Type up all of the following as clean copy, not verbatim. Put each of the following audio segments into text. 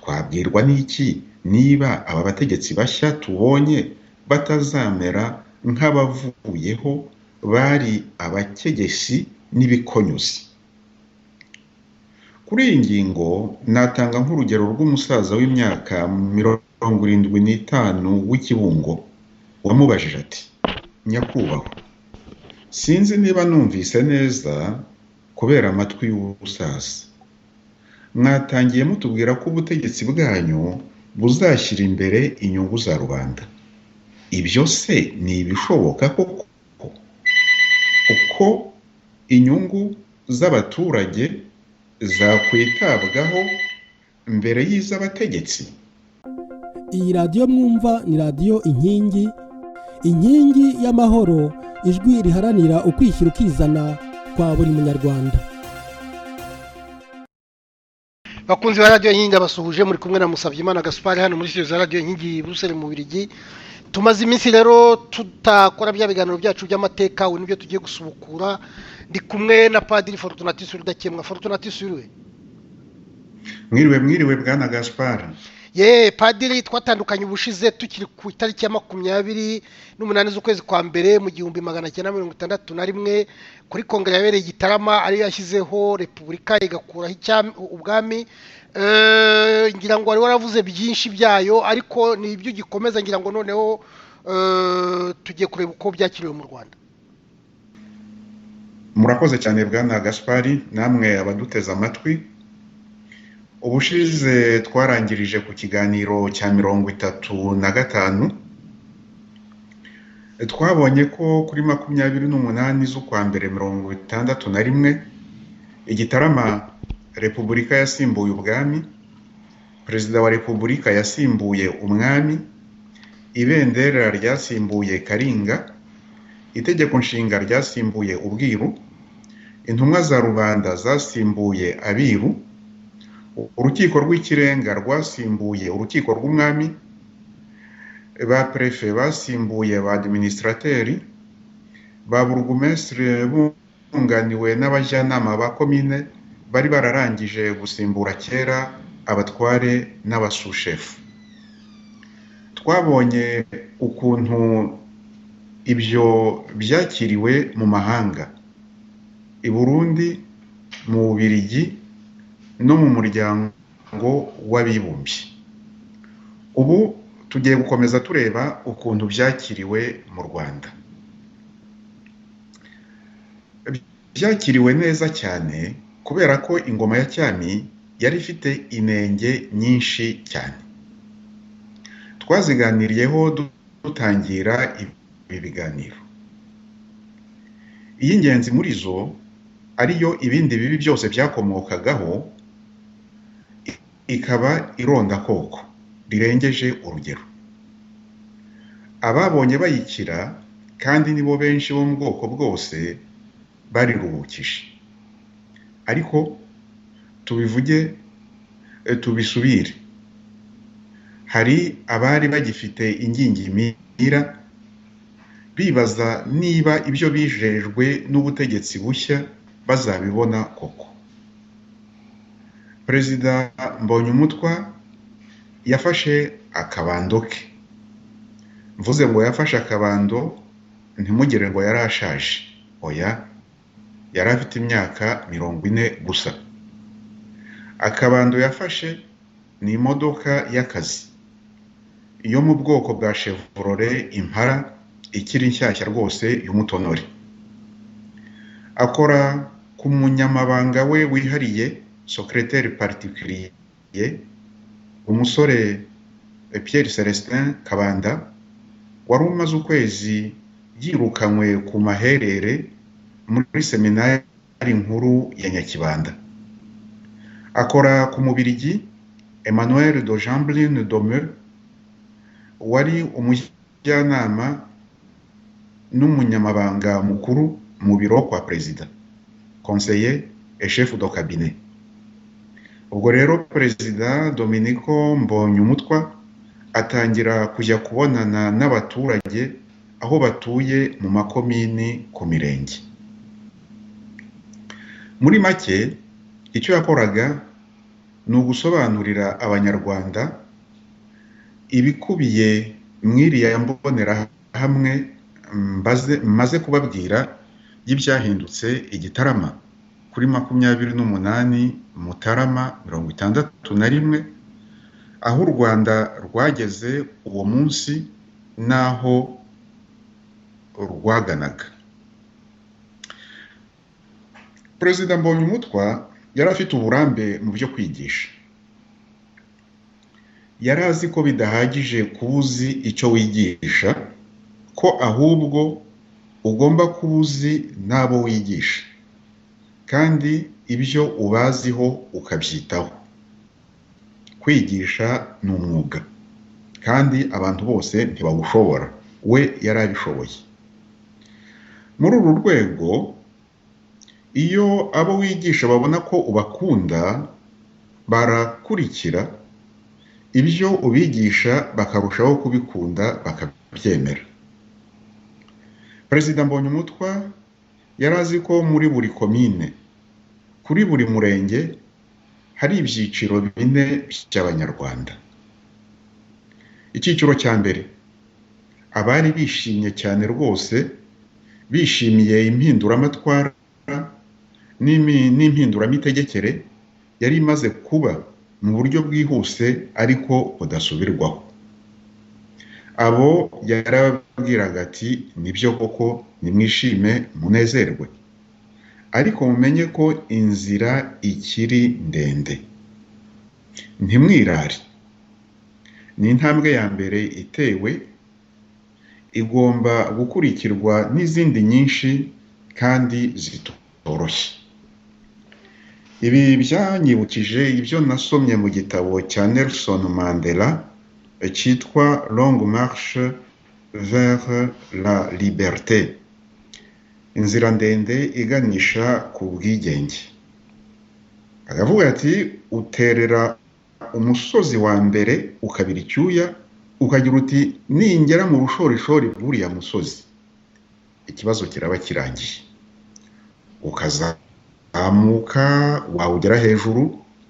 twabwirwa n'iki niba aba bategetsi bashya tubonye batazamera nk'abavuyeho bari abakegesi n'ibikonyuzi. Kuri iyi ngingo natanga nk'urugero rw'umusaza w'imyaka 75 w'Ikibungo wamubajije ati: nyakubahwa, sinzi niba numvise neza kubera amatwi y'ubusaza, mwatangiye mutubwira ko ubutegetsi bwanyu buzashyira imbere inyungu za rubanda. Ibyo se ni ibishoboka koko? Uko inyungu z'abaturage zakwitabwaho mbere y'iz'abategetsi? Iyi radiyo mwumva ni radiyo Inkingi, inkingi y'amahoro, ijwi riharanira ukwishyira ukizana kwa buri munyarwanda. Bakunzi ba radiyo Inkingi abasuhuje, muri kumwe na Musabyimana Gaspard hano muri studio za radiyo Inkingi Bruxelles mu Bubiligi. Tumaze iminsi rero tutakora bya biganiro byacu by'amateka, ubu nibyo tugiye gusubukura. Ndi kumwe na Padiri Fortunatus Rudakemwa. Fortunatus uriwe? Mwiriwe bwana Gaspard. Padiri, twatandukanye ubushize tukiri ku itariki ya 28 z'ukwezi kwa mbere mu 1961 kuri kongere yabereye Gitarama, ari yashyizeho repubulika igakuraho ubwami. Ngira ngo wari waravuze byinshi byayo, ariko ni ibyo gikomeza. Ngira ngo noneho tugiye kureba uko byakiriwe mu Rwanda. Murakoze cyane bwana Gaspard, namwe abaduteza amatwi. Ubushize twarangirije ku kiganiro cya 35. Twabonye ko kuri 28 z'ukwa mbere 61 Igitarama repubulika yasimbuye ubwami, perezida wa repubulika yasimbuye umwami, ibendera ryasimbuye Karinga, itegeko nshinga ryasimbuye ubwiru, intumwa za rubanda zasimbuye abiru, urukiko rw'ikirenga rwasimbuye urukiko rw'umwami, ba prefe basimbuye ba administrateri, ba burugumestre bunganiwe n'abajyanama ba komine bari bararangije gusimbura kera abatware n'abasushefu. Twabonye ukuntu ibyo byakiriwe mu mahanga, i Burundi, mu Bubiligi no mu muryango w'abibumbye. Ubu tugiye gukomeza tureba ukuntu byakiriwe mu Rwanda. Byakiriwe neza cyane kubera ko ingoma ya cyami yari ifite inenge nyinshi cyane. Twaziganiriyeho dutangira ibi biganiro. Iy'ingenzi muri zo ariyo ibindi bibi byose byakomokagaho, ikaba irondakoko rirengeje urugero. Ababonye bayikira kandi nibo benshi bo mu bwoko bwose bariruhukije. Ariko tubivuge tubisubire, hari abari bagifite ingingimira bibaza niba ibyo bijejwe n'ubutegetsi bushya bazabibona koko. Perezida Mbonyumutwa yafashe akabando ke. Mvuze ngo yafashe akabando ntimugire ngo yarashaje. Oya, yari afite imyaka 40 gusa. Akabando yafashe ni imodoka y'akazi yo mu bwoko bwa Chevrolet Impala ikiri nshyashya rwose y'umutonore. Akora ku munyamabanga we wihariye, secrétaire particulier, umusore Pierre Celestin Kabanda, wari umaze ukwezi yirukanywe ku maherere muri seminari nkuru ya Nyakibanda. Akora ku Mubiligi Emmanuel de Jamblin Domeux, wari umujyanama n'umunyamabanga mukuru mu biro kwa perezida, conseiller et chef de cabinet. Ubwo rero perezida Dominico Mbonyumutwa atangira kujya kubonana n'abaturage aho batuye mu makomini ku mirenge. Muri make icyo yakoraga ni ugusobanurira abanyarwanda ibikubiye mw'iriya mbonerahamwe maze kubabwira y'ibyahindutse igitarama kuri 28 Mutarama 61, aho u Rwanda rwageze uwo munsi n'aho rwaganaga. Perezida Mbonyumutwa yari afite uburambe mu byo kwigisha. Yari azi ko bidahagije kuba uzi icyo wigisha, ko ahubwo ugomba kuba uzi n'abo wigisha, kandi ibyo ubaziho ukabyitaho. Kwigisha ni umwuga, kandi abantu bose ntibawushobora. We yari abishoboye. Muri uru rwego, iyo abo wigisha babona ko ubakunda, barakurikira ibyo ubigisha bakarushaho kubikunda bakabyemera. Perezida Mbonyumutwa yari azi ko muri buri komine, kuri buri murenge, hari ibyiciro 4 by'abanyarwanda. Icyiciro cya mbere, abari bishimye cyane rwose, bishimiye impinduramatwara n'impinduramitegekere yari imaze kuba mu buryo bwihuse ariko budasubirwaho. Abo yarababwiraga ati, nibyo koko, nimwishime munezerwe, ariko mumenye ko inzira ikiri ndende. Ntimwirare. Ni intambwe ya mbere itewe, igomba gukurikirwa n'izindi nyinshi kandi zitoroshye. Ibi byanyibukije ibyo nasomye mu gitabo cya Nelson Mandela cyitwa Longue Marche vers la Liberté, inzira ndende iganisha ku bwigenge. Akavuga ati, uterera umusozi wa mbere ukabira icyuya, ukagira uti, ningera mu bushorishori bw'uriya musozi ikibazo kiraba kirangiye. Ukazamuka wawugera hejuru,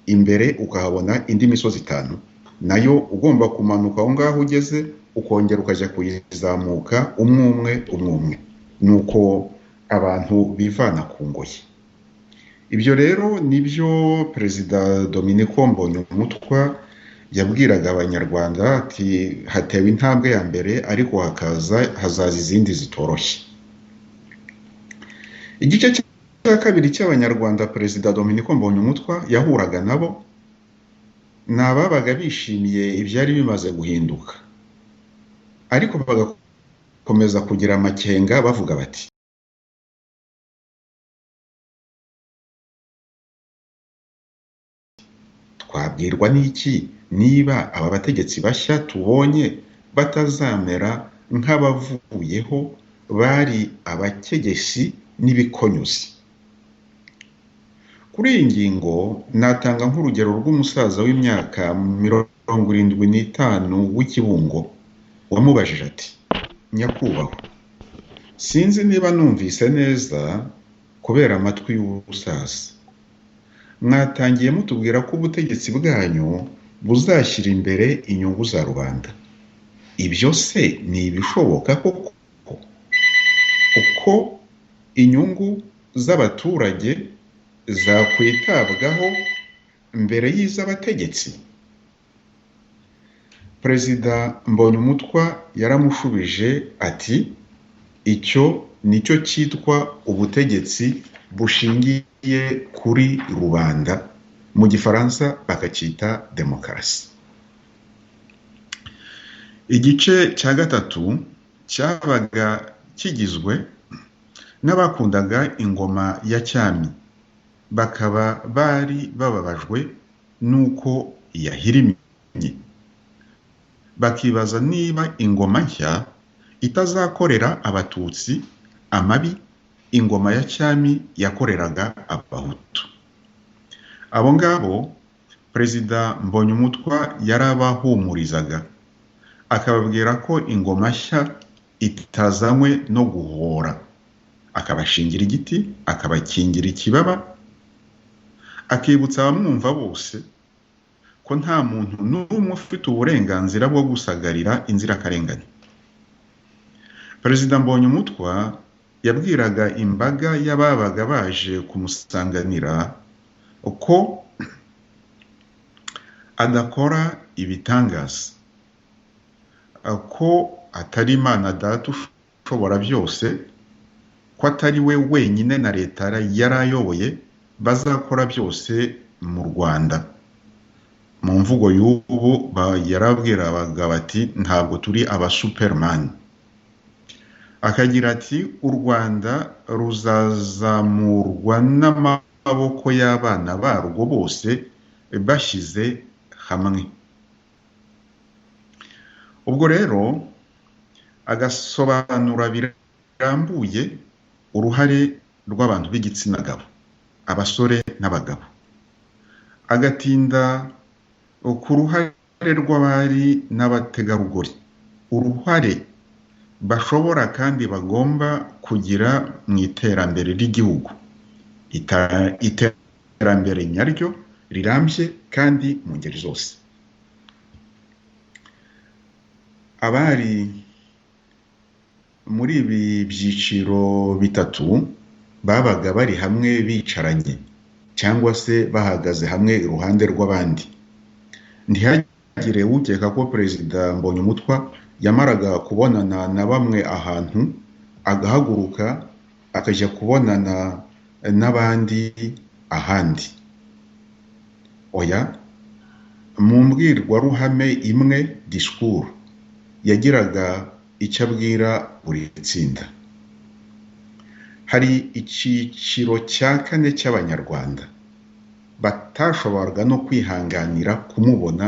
imbere ukahabona indi misozi 5, nayo ugomba kumanuka aho ngaho ugeze, ukongera ukajya kuyizamuka umwe. Nuko abantu bivana ku ngoyi. Ibyo rero nibyo Perezida Dominico Mbonyumutwa yabwiraga abanyarwanda ati, hatewe intambwe ya mbere ariko hazaza izindi zitoroshye. Igice cya kabiri cy'abanyarwanda Perezida Dominico Mbonyumutwa yahuraga nabo ni ababaga bishimiye ibyari bimaze guhinduka, ariko bagakomeza kugira amakenga bavuga bati, twabwirwa n'iki niba aba bategetsi bashya tubonye batazamera nk'abavuyeho bari abakegesi n'ibikonyuzi. Kuri iyi ngingo natanga nk'urugero rw'umusaza w'imyaka 75 w'Ikibungo wamubajije ati, nyakubahwa, sinzi niba numvise neza kubera amatwi y'ubusaza, mwatangiye mutubwira ko ubutegetsi bwanyu buzashyira imbere inyungu za rubanda. Ibyo se ni ibishoboka koko? Uko inyungu z'abaturage zakwitabwaho mbere y'iz'abategetsi? Perezida Mbonyumutwa yaramushubije ati, icyo nicyo cyitwa ubutegetsi bushingiye kuri rubanda, mu gifaransa bakacyita demokarasi. Igice cya gatatu cyabaga kigizwe n'abakundaga ingoma ya cyami, bakaba bari bababajwe nuko yahirimye, bakibaza niba ingoma nshya itazakorera abatutsi amabi ingoma ya cyami yakoreraga abahutu. Abo ngabo Perezida Mbonyumutwa yarabahumurizaga, akababwira ko ingoma nshya itazanywe no guhora, akabashingira igiti, akabakingira ikibaba, akibutsa abamwumva bose ko nta muntu n'umwe ufite uburenganzira bwo gusagarira inzirakarengane. Perezida Mbonyumutwa yabwiraga imbaga y'ababaga baje kumusanganira ko adakora ibitangaza, ko atari Imana Data ushobora byose, ko atari we wenyine na leta yarayoboye bazakora byose mu Rwanda. Mu mvugo y'ubu yarabwiraga bati ntabwo turi aba Superman. Akagira ati u Rwanda ruzazamurwa n'amaboko y'abana barwo bose bashyize hamwe. Ubwo rero agasobanura birambuye uruhare rw'abantu b'igitsina gabo, abasore n'abagabo, agatinda ku ruhare rw'abari n'abategarugori, uruhare bashobora kandi bagomba kugira mu iterambere ry'igihugu, iterambere nyaryo rirambye kandi mu ngeri zose. Abari muri ibi byiciro bitatu babaga bari hamwe bicaranye cyangwa se bahagaze hamwe iruhande rw'abandi. Ntihagire ukeka ko Perezida Mbonyumutwa yamaraga kubonana na bamwe ahantu agahaguruka akajya kubonana n'abandi ahandi. Oya, mu mbwirwaruhame imwe discours yagiraga icyo abwira buri tsinda. Hari icyiciro cya kane cy'Abanyarwanda batashoboraga no kwihanganira kumubona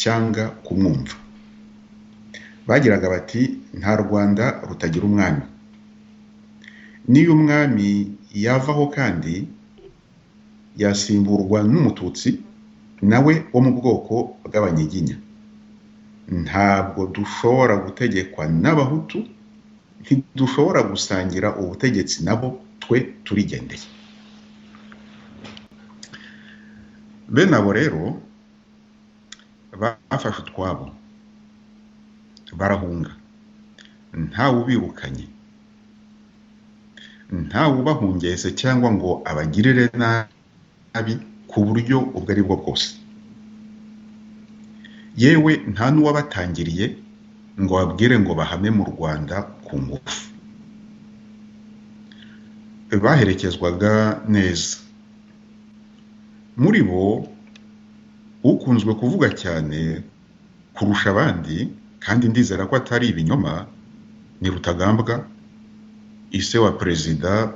cyangwa kumwumva. Bagiraga bati nta Rwanda rutagira umwami. Niyo umwami yavaho kandi yasimburwa n'umututsi nawe wo mu bwoko bw'Abanyiginya. Ntabwo dushobora gutegekwa n'Abahutu, ntidushobora gusangira ubutegetsi nabo, twe turigendeye. Bene abo rero bafashe utwabo barahunga, ntawe ubirukanye, ntawe ubahungese cyangwa ngo abagirire nabi ku buryo ubwo ari bwo bwose. Yewe nta n'uwabatangiriye ngo babwire ngo bahame mu Rwanda ku ngufu. Baherekezwaga neza. Muri bo ukunzwe kuvuga cyane kurusha abandi, kandi ndizera ko atari ibinyoma, ni Rutagambwa, ise wa Perezida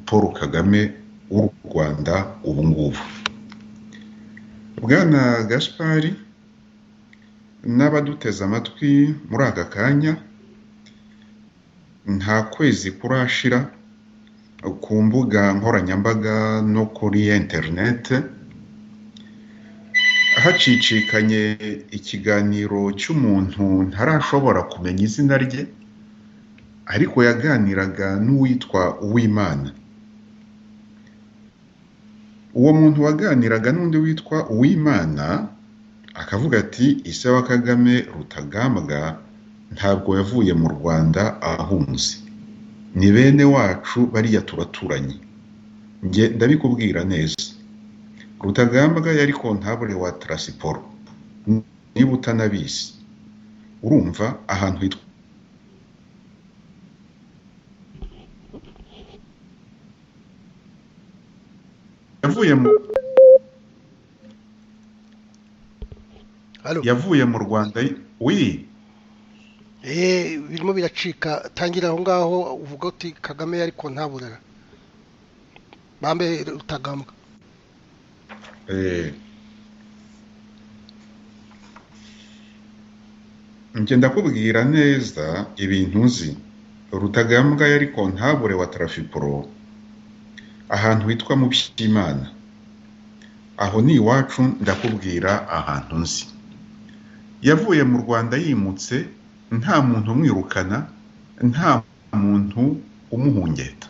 Paul Kagame w'u Rwanda ubu ngubu. Bwana Gaspari n'abaduteze amatwi muri aka kanya, nta kwezi kurashira ku mbuga nkoranyambaga no kuri internet hacicikanye ikiganiro cy'umuntu ntarashobora kumenya izina rye, ariko yaganiraga n'uwitwa Uwimana. Uwo muntu waganiraga n'undi witwa Uwimana akavuga ati ise wa Kagame Rutagambwa ntabwo yavuye mu Rwanda ahunze, ni bene wacu bariya turaturanye. Nge ndabikubwira neza, Rutagambwa yari kontabule wa Transiporo, niba utanabizi. Urumva ahantu hitwa yavuye mu Rwanda. birimo biracika. Tangira aho ngaho uvuga uti Kagame yari kontabule bambe Rutagambwa. Nge ndakubwira neza ibintu nzi. Rutagambwa yari kontabule wa Transiporo ahantu hitwa mu Byimana. Aho ni iwacu, ndakubwira ahantu nzi. Yavuye mu Rwanda yimutse, nta muntu umwirukana, nta muntu umuhungeta.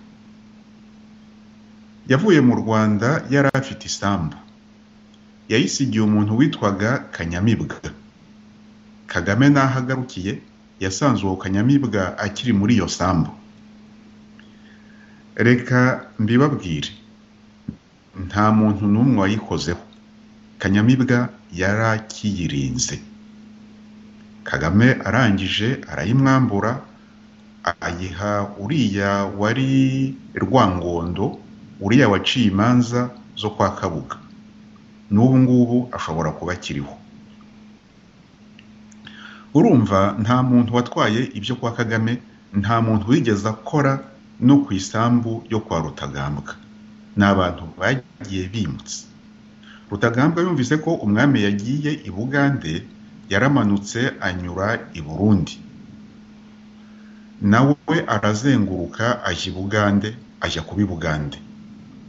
Yavuye mu Rwanda yari afite isambu, yayisigiye umuntu witwaga Kanyamibwa. Kagame n'aho agarukiye yasanze uwo Kanyamibwa akiri muri iyo sambu. Reka mbibabwire, nta muntu n'umwe wayikozeho. Kanyamibwa yarakiyirinze. Kagame arangije arayimwambura, ayiha uriya wari Rwangondo, uriya waciye imanza zo kwa Kabuga. N'ubu ngubu ashobora kuba akiriho. Urumva, nta muntu watwaye ibyo kwa Kagame, nta muntu wigeze akora no ku isambu yo kwa Rutagambwa. Ni abantu bagiye bimutse. Rutagambwa yumvise ko umwami yagiye i Bugande, yaramanutse anyura i Burundi. Nawe arazenguruka ajya i Bugande, ajya kuba i Bugande.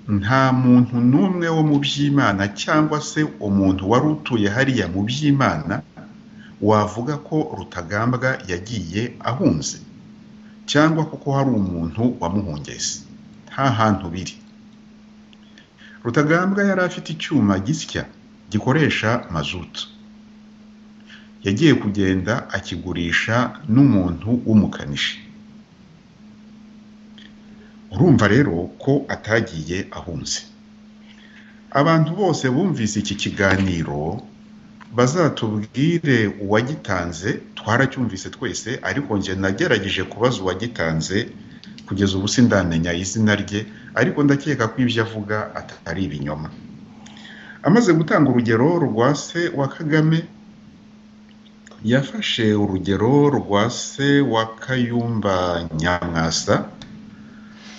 Nta muntu n'umwe wo mu by'Imana cyangwa se umuntu wari utuye hariya mu by'Imana wavuga ko Rutagambwa yagiye ahunze, cyangwa kuko hari umuntu wamuhungese. Nta hantu biri. Rutagambwa yari afite icyuma gisya gikoresha mazutu. Yagiye kugenda akigurisha n'umuntu w'umukanishi. Urumva rero ko atagiye ahunze. Abantu bose bumvise iki kiganiro bazatubwire uwagitanze. Twaracyumvise twese, ariko nje nagerageje kubaza uwagitanze, kugeza ubu sindamenya izina rye, ariko ndakeka ko ibyo avuga atari ibinyoma. Amaze gutanga urugero rwa se wa Kagame, yafashe urugero rwa se wa Kayumba Nyamwasa.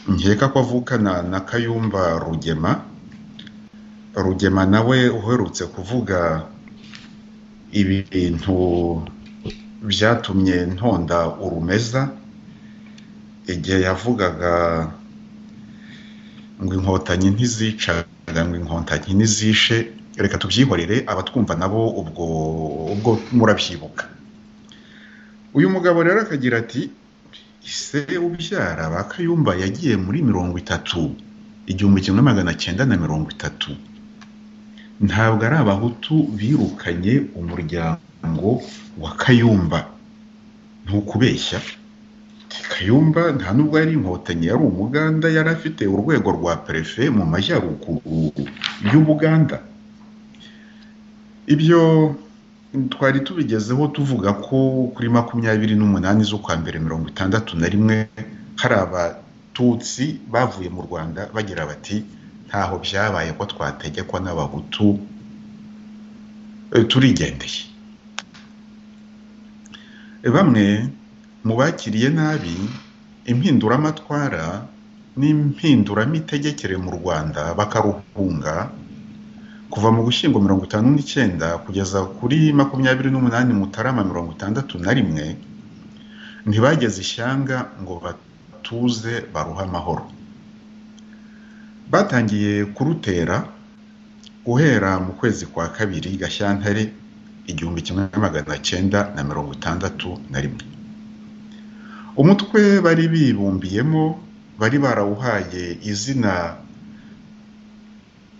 Nkeka ko avukana na Kayumba Rugema. Rugema nawe uherutse kuvuga ibintu byatumye ntonda urumeza, igihe yavugaga ngo inkotanyi ntizicaga, ngo inkotanyi ntizishe. Reka tubyihorere, abatwumva nabo ubwo murabyibuka. Uyu mugabo rero akagira ati, ise ubyara ba Kayumba yagiye muri 30, 1930. Ntabwo ari abahutu birukanye umuryango wa Kayumba. Ntukubeshya. Kayumba nta nubwo yari inkotanyi, yari umuganda, yari afite urwego rwa prefe mu majyaruguru y'Ubuganda. Ibyo twari tubigezeho tuvuga ko kuri 28 z'ukwa mbere 61 hari abatutsi bavuye mu Rwanda bagira bati ntaho byabaye ko twategekwa n'abahutu, turigendeye. Bamwe mu bakiriye nabi impinduramatwara n'impinduramitegekere mu Rwanda bakaruhunga kuva mu Gushyingo 59 kugeza kuri 28 Mutarama 61, ntibageze ishyanga ngo batuze baruha amahoro. Batangiye kurutera guhera mu kwezi kwa kabiri Gashyantare 1961. Umutwe bari bibumbiyemo bari barawuhaye izina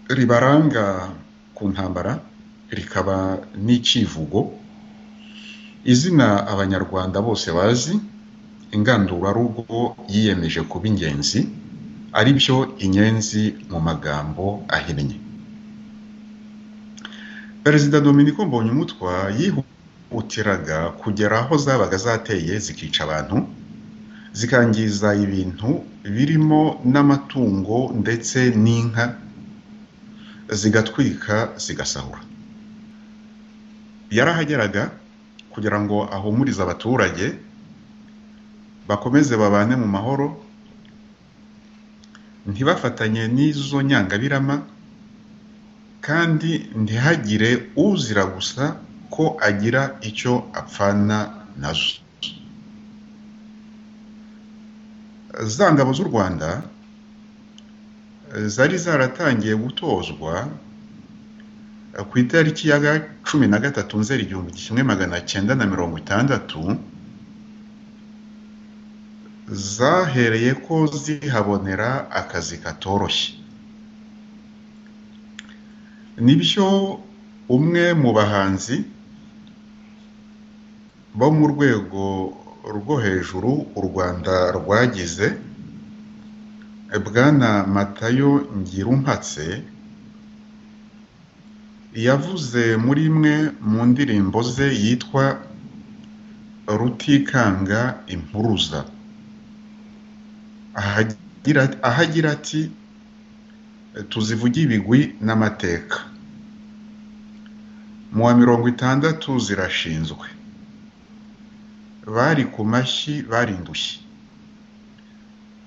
ribaranga ku ntambara, rikaba n'icivugo, izina abanyarwanda bose bazi, ingandurarugo yiyemeje kuba ingenzi, ari byo inyenzi mu magambo ahinnye. Perezida Dominiko Mbonyumutwa yihutiraga kugera aho zabaga zateye zikica abantu, zikangiza ibintu birimo n'amatungo ndetse n'inka, zigatwika zigasahura. Yarahageraga kugira ngo ahumurize abaturage bakomeze babane mu mahoro, ntibafatanye n'izo nyangabirama, kandi ntihagire uzira gusa ko agira icyo apfana nazo. Za ngabo z'u Rwanda zari zaratangiye gutozwa ku itariki ya 13 Nzeri 1960, zahereye ko zihabonera akazi katoroshye. Nibyo umwe mu bahanzi bo mu rwego rwo hejuru u Rwanda rwagize, Bwana Matayo Ngirumpatse, yavuze muri imwe mu ndirimbo ze yitwa Rutikanga impuruza, ahagira ati tuzivuge ibigwi n'amateka, mu wa 60 zirashinzwe, bari ku mashyi bari indushyi,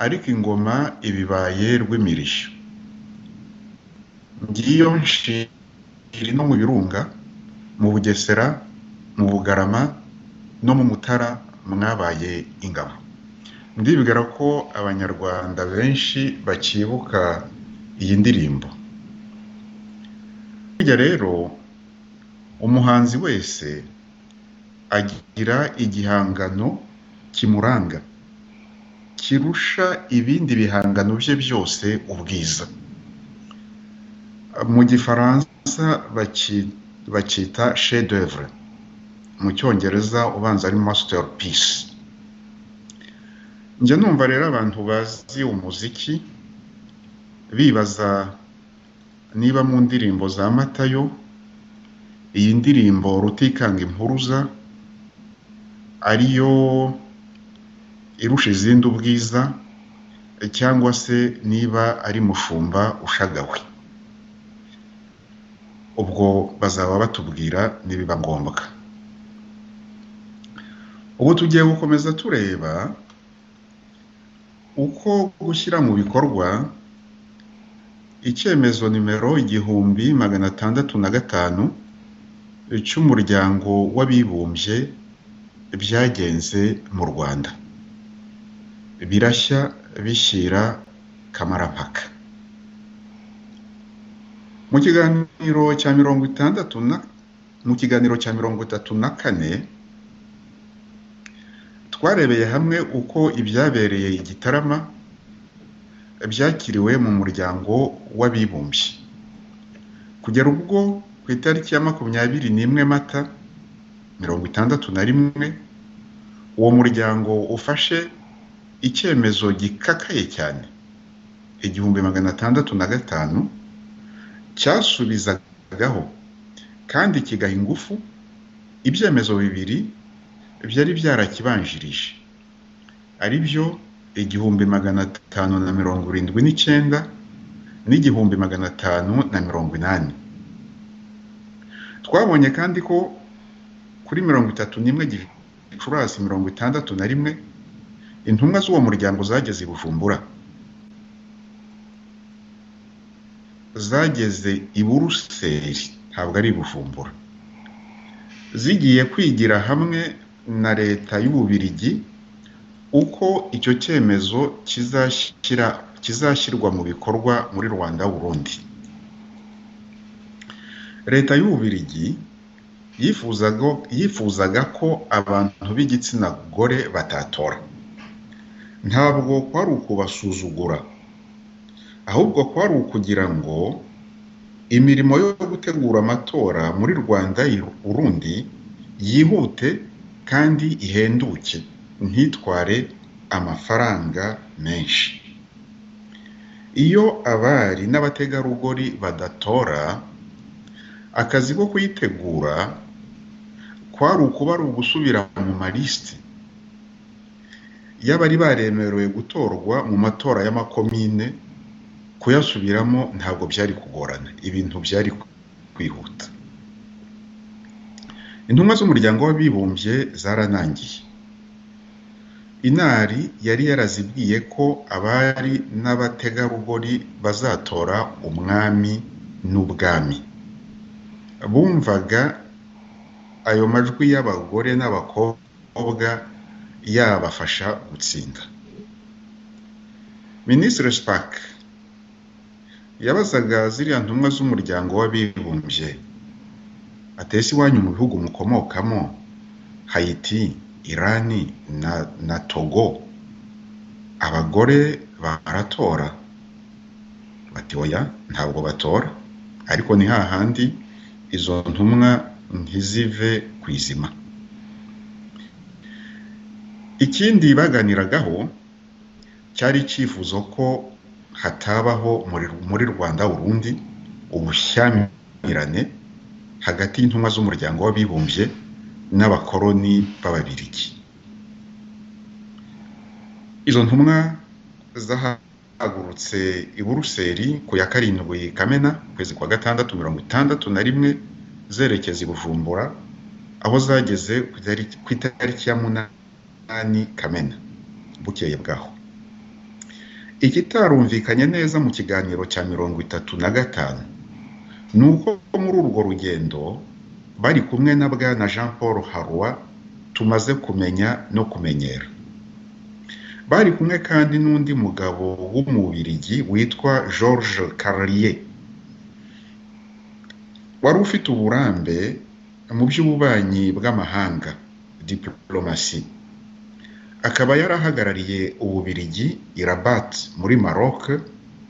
ariko ingoma ibibaye rw'imirishyo, ngiyo nshiri no mu birunga, mu Bugesera, mu Bugarama no mu Mutara mwabaye ingabo. Ndibwira ko abanyarwanda benshi bakibuka iyi ndirimbo. Burya rero umuhanzi wese agira igihangano kimuranga kirusha ibindi bihangano bye byose ubwiza. Mu gifaransa bakita chef d'œuvre, mu cyongereza ubanza ari masterpiece. Njye numva rero abantu bazi umuziki bibaza niba mu ndirimbo za Matayo iyi ndirimbo Rutikanga impuruza ariyo irusha izindi ubwiza, cyangwa se niba ari Mushumba ushagawe. Ubwo bazaba batubwira nibiba ngombwa. Ubu tugiye gukomeza tureba uko gushyira mu bikorwa icyemezo nimero 1605 cy'umuryango w'abibumbye byagenze mu Rwanda, birashya bishyira kamarampaka. Mu kiganiro cya 34 twarebeye hamwe uko ibyabereye i Gitarama byakiriwe mu muryango w'abibumbye, kugera ubwo ku itariki ya 21 Mata 1961 uwo muryango ufashe icyemezo gikakaye cyane 1605 cyasubizagaho kandi kigaha ingufu ibyemezo bibiri byari byarakibanjirije, ari byo 1579 n'1580. Twabonye kandi ko kuri 31 Gicurasi 1961 intumwa z'uwo muryango zageze i Bujumbura, zageze i Buruseli, ntabwo ari i Bujumbura, zigiye kwigira hamwe na leta y'Ububiligi uko icyo cyemezo kizashyirwa mu bikorwa muri Rwanda Burundi. Leta y'Ububiligi yifuzaga ko abantu b'igitsina gore batatora. Ntabwo kwari ukubasuzugura, ahubwo kwari ukugira ngo imirimo yo gutegura amatora muri Rwanda Burundi yihute kandi ihenduke, ntitware amafaranga menshi. Iyo abari n'abategarugori badatora, akazi ko kuyitegura kwari ukuba ari ugusubira mu malisiti y'abari baremerewe gutorwa mu matora y'amakomine. Kuyasubiramo ntabwo byari kugorana, ibintu byari kwihuta. Intumwa z'umuryango w'abibumbye zaranangiye. Inari yari yarazibwiye ko abari n'abategarugori bazatora umwami n'ubwami. Bumvaga ayo majwi y'abagore n'abakobwa yabafasha gutsinda. Minisitiri Spark yabazaga ziriya ntumwa z'umuryango w'abibumbye, atese iwanyu mu bihugu mukomokamo, Haiti, Irani na Togo, abagore baratora? Bati oya, ntabwo batora, ariko ni hahandi izo ntumwa ntizive ku izima. Ikindi baganiragaho cyari icyifuzo ko hatabaho muri Rwanda Burundi ubushyamirane hagati y'intumwa z'umuryango w'abibumbye n'abakoloni b'Ababiligi. Izo ntumwa zahagurutse i Buruseli ku ya 7 Kamena kwezi kwa 661 zerekeza i Bujumbura, aho zageze ku itariki ya 8 Kamena bukeye bwaho. Ikitarumvikanye neza mu kiganiro cya 35 nuko muri urwo rugendo bari kumwe na bwana Jean Paul Harwa tumaze kumenya no kumenyera. Bari kumwe kandi n'undi mugabo w'umubirigi witwa Georges Carlier, wari ufite uburambe mu by'ububanyi bw'amahanga, diplomasi. Akaba yarahagarariye ububirigi i Rabat muri Maroc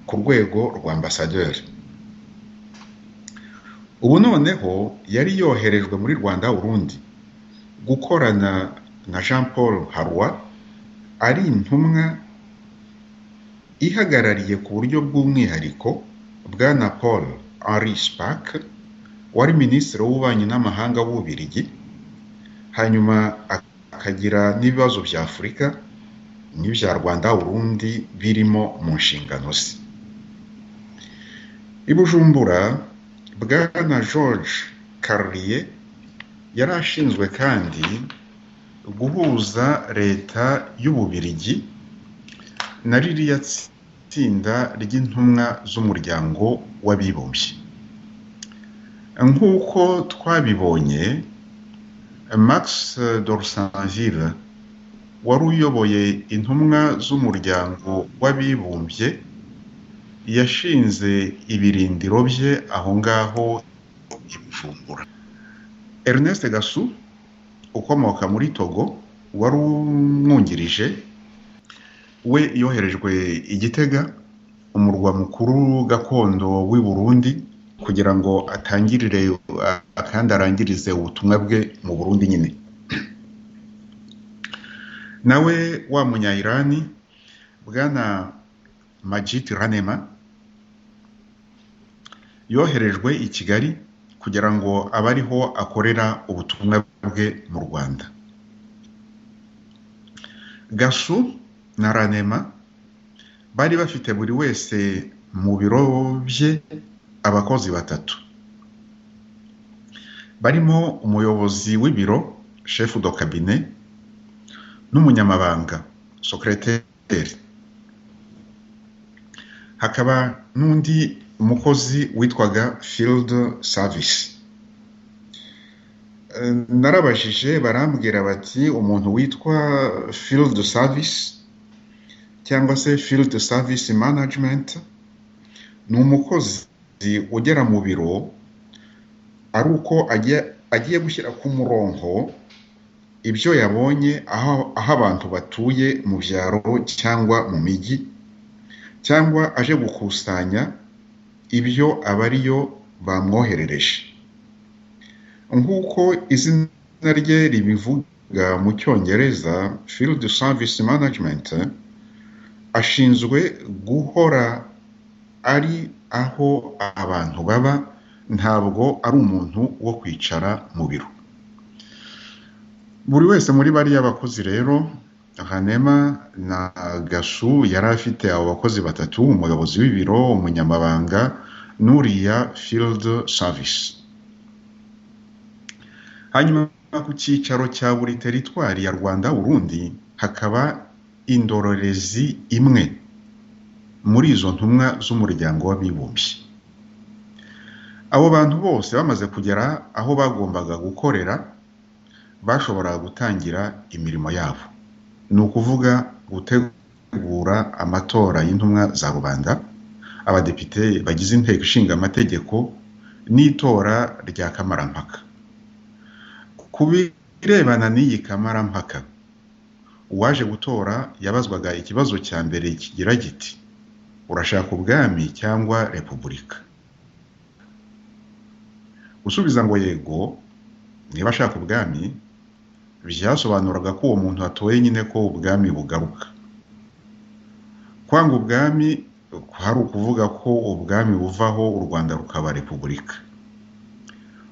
ku rwego rwa ambassadeur. Ubu noneho yari yoherejwe muri Rwanda Burundi gukorana na Jean Paul Harwa, ari intumwa ihagarariye ku buryo bw'umwihariko bwana Paul Henri Spaak, wari minisitiri w'ububanyi n'amahanga w'ububirigi, hanyuma akagira n'ibibazo bya Afurika n'ibya Rwanda Burundi birimo mu nshingano ze. I Bujumbura, bwana Georges Carlier yari ashinzwe kandi guhuza leta y'ububirigi na ririya tsinda ry'intumwa z'umuryango w'abibumbye. Nk'uko twabibonye, Max d'Orsanville wari uyoboye intumwa z'umuryango w'abibumbye yashinze ibirindiro bye aho ngaho i Bujumbura. Ernest Gassou ukomoka muri Togo wari umwungirije, we yoherejwe i Gitega, umurwa mukuru gakondo w'i Burundi, kugira ngo atangirire kandi arangirize ubutumwa bwe mu Burundi nyine. Nawe wa munya-Irani bwana Majid Ranema yoherejwe i Kigali kugira ngo abariho akorera ubutumwa bwe mu Rwanda. Gassou na Ranema bari bafite buri wese mu biro bye abakozi 3, barimo umuyobozi w'ibiro chef de cabinet n'umunyamabanga secrétaire. Hakaba n'undi umukozi witwaga field service. Narabajije barambwira bati umuntu witwa field service cyangwa se field service management ni umukozi ugera mu biro ari uko agiye gushyira ku murongo ibyo yabonye aho abantu batuye mu byaro cyangwa mu mijyi, cyangwa aje gukusanya ibyo abariyo bamwoherereje. Nk'uko izina rye ribivuga mu Cyongereza, field service management, ashinzwe guhora ari aho abantu baba, ntabwo ari umuntu wo kwicara mu biro. Buri wese muri bariya bakozi rero, Ranema na Gassou yari afite abo bakozi 3, umuyobozi w'ibiro, umunyamabanga n'uriya field service. Hanyuma ku cyicaro cya buri teritwari ya Rwanda Burundi hakaba indorerezi imwe muri izo ntumwa z'umuryango w'abibumbye. Abo bantu bose bamaze kugera aho bagombaga gukorera, bashoboraga gutangira imirimo yabo. Ni ukuvuga gutegura amatora y'intumwa za rubanda, abadepite bagize inteko ishinga amategeko n'itora rya kamarampaka. Ku birebana n'iyi kamarampaka, uwaje gutora yabazwaga ikibazo cya mbere kigira giti: urashaka ubwami cyangwa repubulika? gusubiza ngo yego niba ashaka ubwami byasobanuraga ko uwo muntu atoye nyine ko ubwami bugaruka. Kwanga ubwami hari ukuvuga ko ubwami buvaho u Rwanda rukaba repubulika.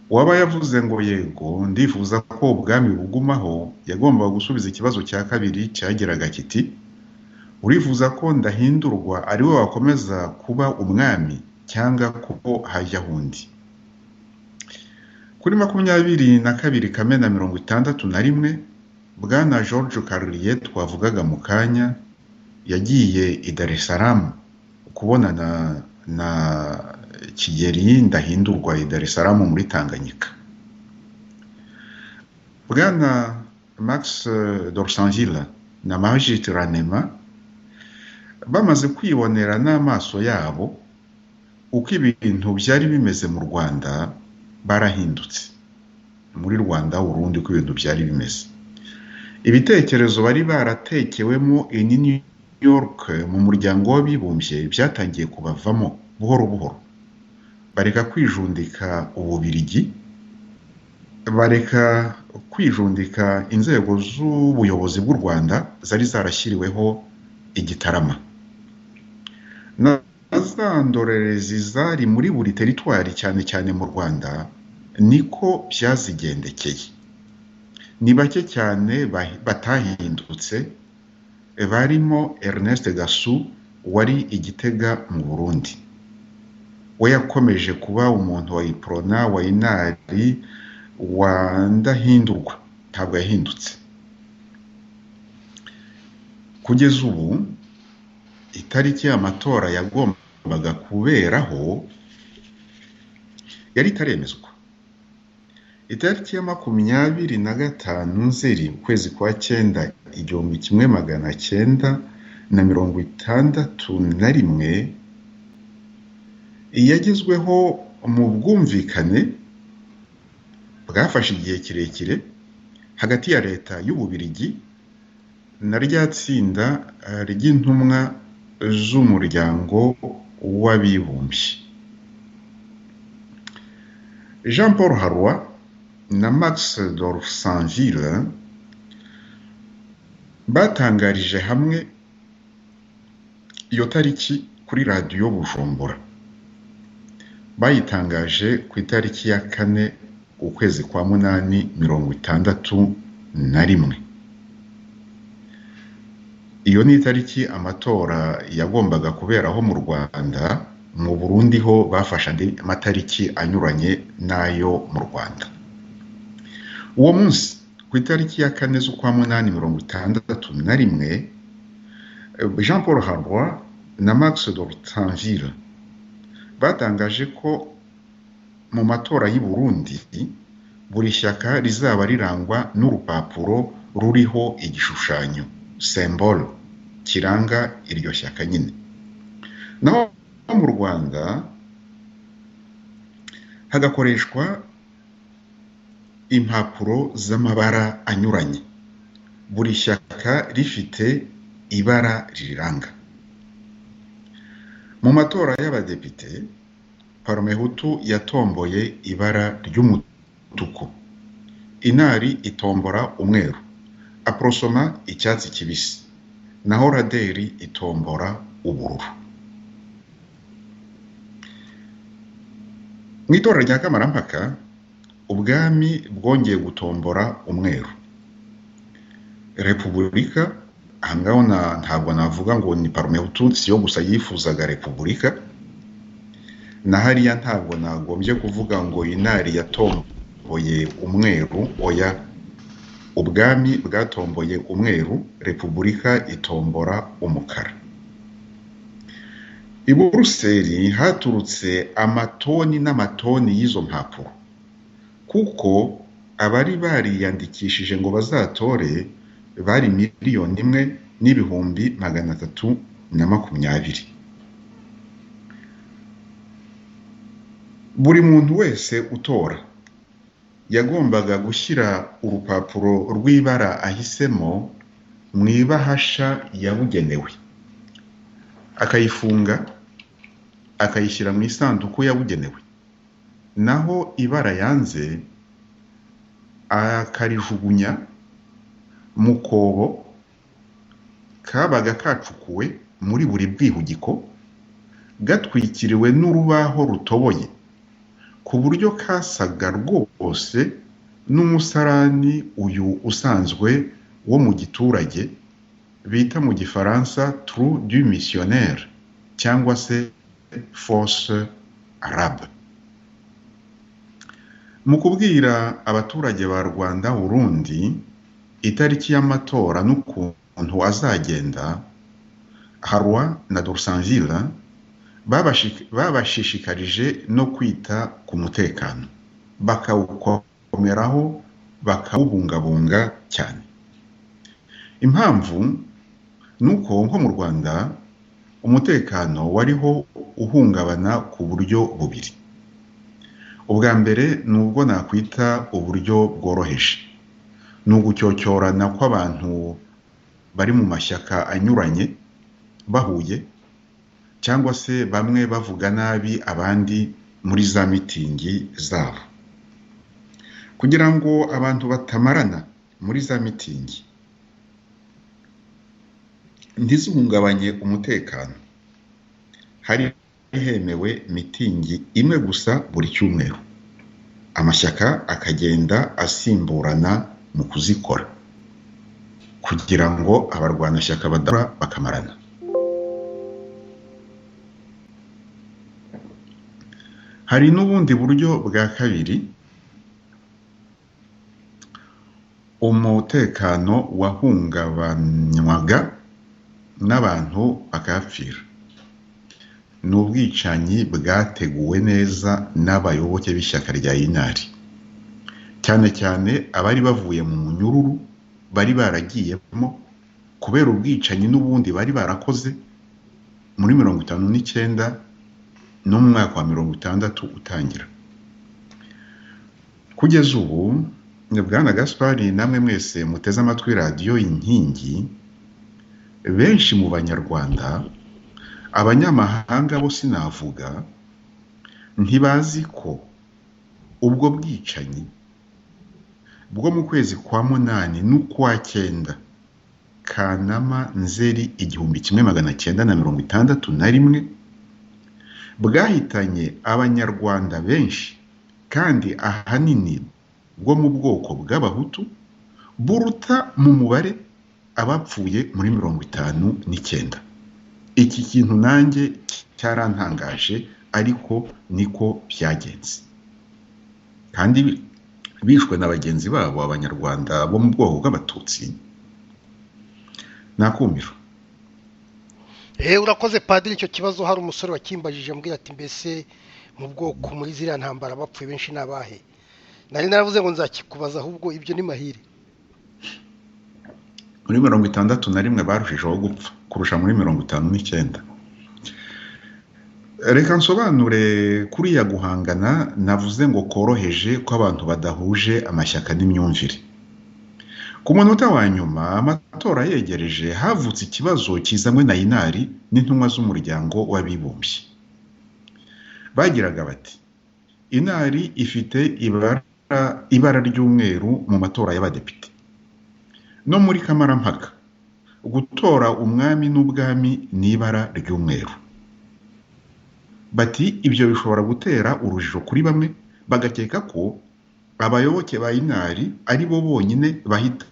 Uwaba yavuze ngo yego ndifuza ko ubwami bugumaho yagombaga gusubiza ikibazo cya kabiri cyageraga kiti urifuza ko ndahindurwa ari we wakomeza kuba umwami cyangwa ko hajya undi. Kuri 22 Kamena 1961 Bwana George Carlier twavugaga mu kanya yagiye i Dar es Salaam kubonana na Kigeli Ndahindurwa i Dar es Salaam muri Tanganyika. Bwana Max d'Orsangila na Majid Ranema bamaze kwibonera n'amaso yabo uko ibintu byari bimeze mu Rwanda, barahindutse. Muri Rwanda Burundi uko ibintu byari bimeze, ibitekerezo bari baratekewemo i New York mu muryango w'abibumbye byatangiye kubavamo buhoro buhoro. Bareka kwijundika Ububirigi, bareka kwijundika inzego z'ubuyobozi bw'u Rwanda zari zarashyiriweho i Gitarama. Za ndorerezi zari muri buri teritwari cyane cyane mu Rwanda niko byazigendekeye. Ni bake cyane batahindutse, barimo Ernest Gassou wari i Gitega mu Burundi. We yakomeje kuba umuntu wa Iprona, wa Inari, wa Ndahindurwa, ntabwo yahindutse. Kugeza ubu itariki y'amatora yagombaga kuberaho yari itaremezwa. Itariki ya 25 Nzeri ukwezi kwa 9 1961 yagezweho mu bwumvikane bwafashe igihe kirekire hagati ya leta y'Ububirigi na rya tsinda ry'intumwa z'umuryango w'abibumbye. Jean Paul Harwa na Max d'Orsangila batangarije hamwe iyo tariki kuri radiyo Bujumbura. Bayitangaje ku itariki ya 4 ukwezi kwa 8 1961. Iyo ni itariki amatora yagombaga kuberaho mu Rwanda. Mu Burundi ho bafashe andi matariki anyuranye nayo mu Rwanda. Uwo munsi ku itariki ya 4 z'ukwa 8 1961 Jean Paul Harwa na Max d'Orsangila batangaje ko mu matora y'u Burundi buri shyaka rizaba rirangwa n'urupapuro ruriho igishushanyo symbole kiranga iryo shyaka nyine. Naho mu Rwanda hagakoreshwa impapuro z'amabara anyuranye, buri shyaka rifite ibara riranga. Mu matora y'abadepite Parmehutu yatomboye ibara ry'umutuku, Inari itombora umweru, Aprosoma icyatsi kibisi, naho Raderi itombora ubururu. Mu itora rya kamarampaka ubwami bwongeye gutombora umweru. Repubulika ahangaho ntabwo navuga ngo ni Parmehutu siyo gusa yifuzaga repubulika, na hariya ntabwo nagombye kuvuga ngo Inari yatomboye umweru, oya, ubwami bwatomboye umweru, repubulika itombora umukara. I Buruseli haturutse amatoni n'amatoni y'izo mpapuro, kuko abari bariyandikishije ngo bazatore bari 1,320,000. Buri muntu wese utora yagombaga gushyira urupapuro rw'ibara ahisemo mu ibahasha yabugenewe, akayifunga akayishyira mu isanduku yabugenewe. naho ibara yanze akarijugunya mu kobo kabaga kacukuwe muri buri bwihugiko, gatwikiriwe n'urubaho rutoboye ku buryo kasaga rwose n'umusarani uyu usanzwe wo mu giturage bita mu gifaransa trou du missionnaire cyangwa se fosse arabe. Mu kubwira abaturage ba Rwanda Burundi itariki y'amatora n'ukuntu azagenda, Harwa na Dorsanville babashishikarije no kwita ku mutekano, bakawukomeraho, bakawubungabunga cyane. Impamvu nuko nko mu Rwanda umutekano wariho uhungabana ku buryo bubiri. Ubwa mbere nubwo nakwita uburyo bworoheje, ni ugucyocyorana kw'abantu bari mu mashyaka anyuranye bahuye, cyangwa se bamwe bavuga nabi abandi muri za mitingi zabo. Kugira ngo abantu batamarana muri za mitingi ntizihungabanye umutekano, hari hemewe mitingi imwe gusa buri cyumweru, amashyaka akagenda asimburana mu kuzikora kugira ngo abarwanashyaka badahura bakamarana. Hari n'ubundi buryo bwa kabiri, umutekano wahungabanywaga n'abantu bakapfira. Ni ubwicanyi bwateguwe neza n'abayoboke b'ishyaka rya Inari, cyane cyane abari bavuye mu munyururu bari baragiyemo kubera ubwicanyi n'ubundi bari barakoze muri 59 no mu mwaka wa 60 utangira. Kugeza ubu Bwana Gaspari namwe mwese muteze amatwi radiyo Inkingi, benshi mu banyarwanda, abanyamahanga bo sinavuga, ntibazi ko ubwo bwicanyi bwo mu kwezi kwa 8 n'ukwa 9 Kanama Nzeri 1961 bwahitanye abanyarwanda benshi kandi ahanini bwo mu bwoko bw'abahutu, buruta mu mubare abapfuye muri 59. Iki kintu nanjye cyarantangaje, ariko niko byagenze. Kandi bishwe na bagenzi babo abanyarwanda bo mu bwoko bw'abatutsi. Nakumiro. Urakoze padiri, icyo kibazo hari umusore wakimbajije ambwira ati mbese mu bwoko muri ziriya ntambara bapfuye benshi nabahe. Nari naravuze ngo nzakikubaza, ahubwo ibyo ni mahire. Muri 61 barushijeho gupfa kurusha muri 59. Reka nsobanure kuriya guhangana navuze ngo koroheje ko abantu badahuje amashyaka n'imyumvire. Ku munota wa nyuma amatora yegereje, havutse ikibazo kizanywe na Inari n'intumwa z'umuryango w'abibumbye. Bagiraga bati, Inari ifite ibara ry'umweru mu matora y'abadepite, no muri kamarampaka gutora umwami n'ubwami ni ibara ry'umweru. Bati ibyo bishobora gutera urujijo kuri bamwe, bagakeka ko abayoboke ba Inari ari bo bonyine bahita.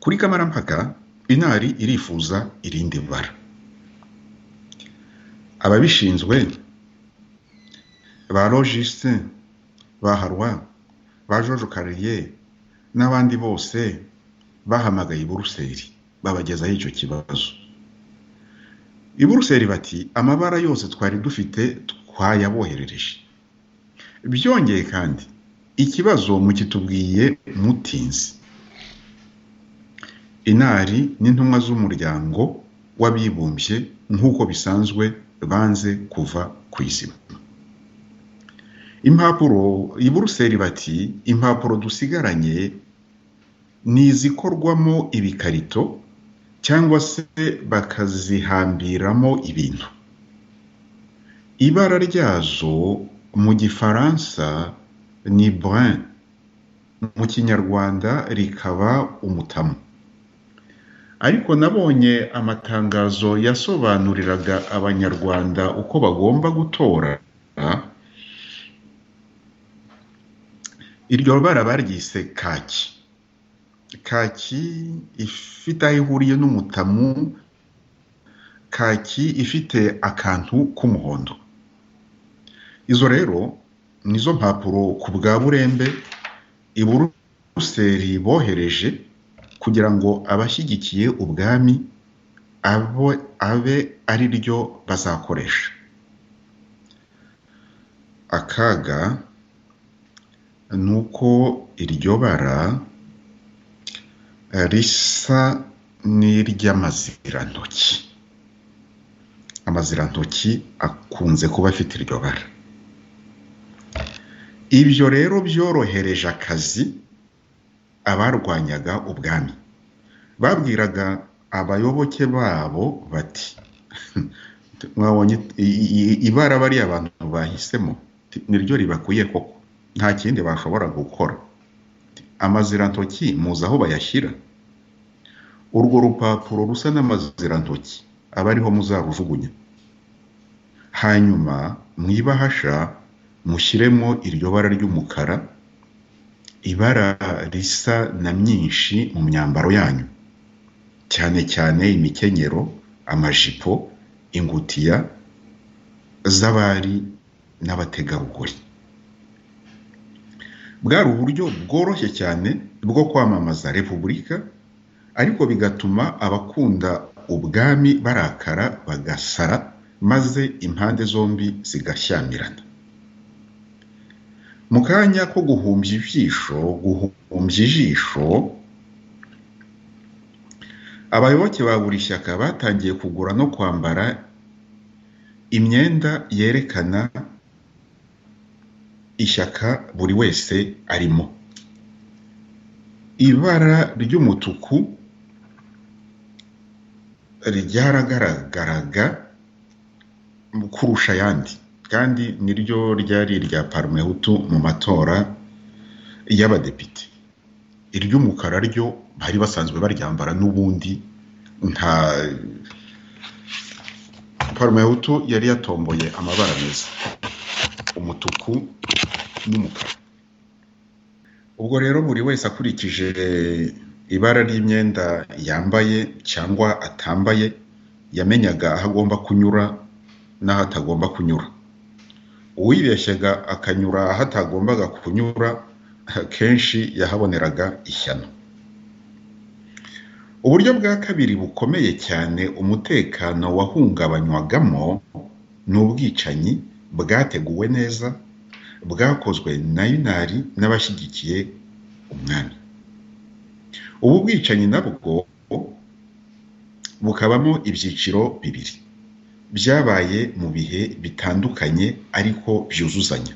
Kuri kamarampaka Inari irifuza irindi bara. Ababishinzwe ba Logiste, ba Harwa, ba George Carrier n'abandi bose bahamagaye i Buruseli babagezaho icyo kibazo. I Buruseli bati amabara yose twari dufite twayaboherereje. Byongeye kandi ikibazo mukitubwiye mutinzi. Inari n'intumwa z'umuryango w'abibumbye nk'uko bisanzwe banze kuva ku isibo. Impapuro i Buruseli bati impapuro dusigaranye ni izikorwamo ibikarito cyangwa se bakazihambiramo ibintu. Ibara ryazo mu gifaransa ni brun, mu kinyarwanda rikaba umutamu. Ariko nabonye amatangazo yasobanuriraga abanyarwanda uko bagomba gutora, iryo bara baryise kaki. Kaki ifite aho ihuriye n'umutamu, kaki ifite akantu k'umuhondo. Izo rero nizo mpapuro ku bwa Burembe i Buruseli bohereje kugira ngo abashyigikiye ubwami abe ari ryo bazakoresha. Akaga nuko iryo bara risa n'iry'amazirantoki. Amazirantoki akunze kuba afite iryo bara. Ibyo rero byorohereje akazi abarwanyaga ubwami. Babwiraga abayoboke babo bati mwabonye ibara bari abantu bahisemo niryo ribakwiye koko, nta kindi bashobora gukora. Amazirantoki muzi aho bayashyira? Urwo rupapuro rusa n'amazirantoki aba ariho muzarujugunya, hanyuma mwibahasha mushyiremo iryo bara ry'umukara, ibara risa na myinshi mu myambaro yanyu, cyane cyane imikenyero, amajipo, ingutiya z'abari n'abategarugori. Bwari uburyo bworoshye cyane bwo kwamamaza repubulika, ariko bigatuma abakunda ubwami barakara bagasara, maze impande zombi zigashyamirana. Mu kanya ko guhumbya ijisho, abayoboke ba buri shyaka batangiye kugura no kwambara imyenda yerekana ishyaka buri wese arimo. Ibara ry'umutuku ryaragaragaraga kurusha ayandi, kandi niryo ryari irya Parmehutu mu matora y'abadepite. Iry'umukara ryo bari basanzwe baryambara n'ubundi, nta Parmehutu yari yatomboye amabara meza, umutuku n'umukara. Ubwo rero buri wese akurikije ibara ry'imyenda yambaye cyangwa atambaye yamenyaga aho agomba kunyura n'aho atagomba kunyura. Uwibeshyaga akanyura aho atagombaga kunyura kenshi yahaboneraga ishyano. Uburyo bwa kabiri bukomeye cyane umutekano wahungabanywagamo ni ubwicanyi bwateguwe neza, bwakozwe na Yunari n'abashyigikiye umwami. Ubu bwicanyi nabwo bukabamo ibyiciro bibiri, byabaye mu bihe bitandukanye ariko byuzuzanya.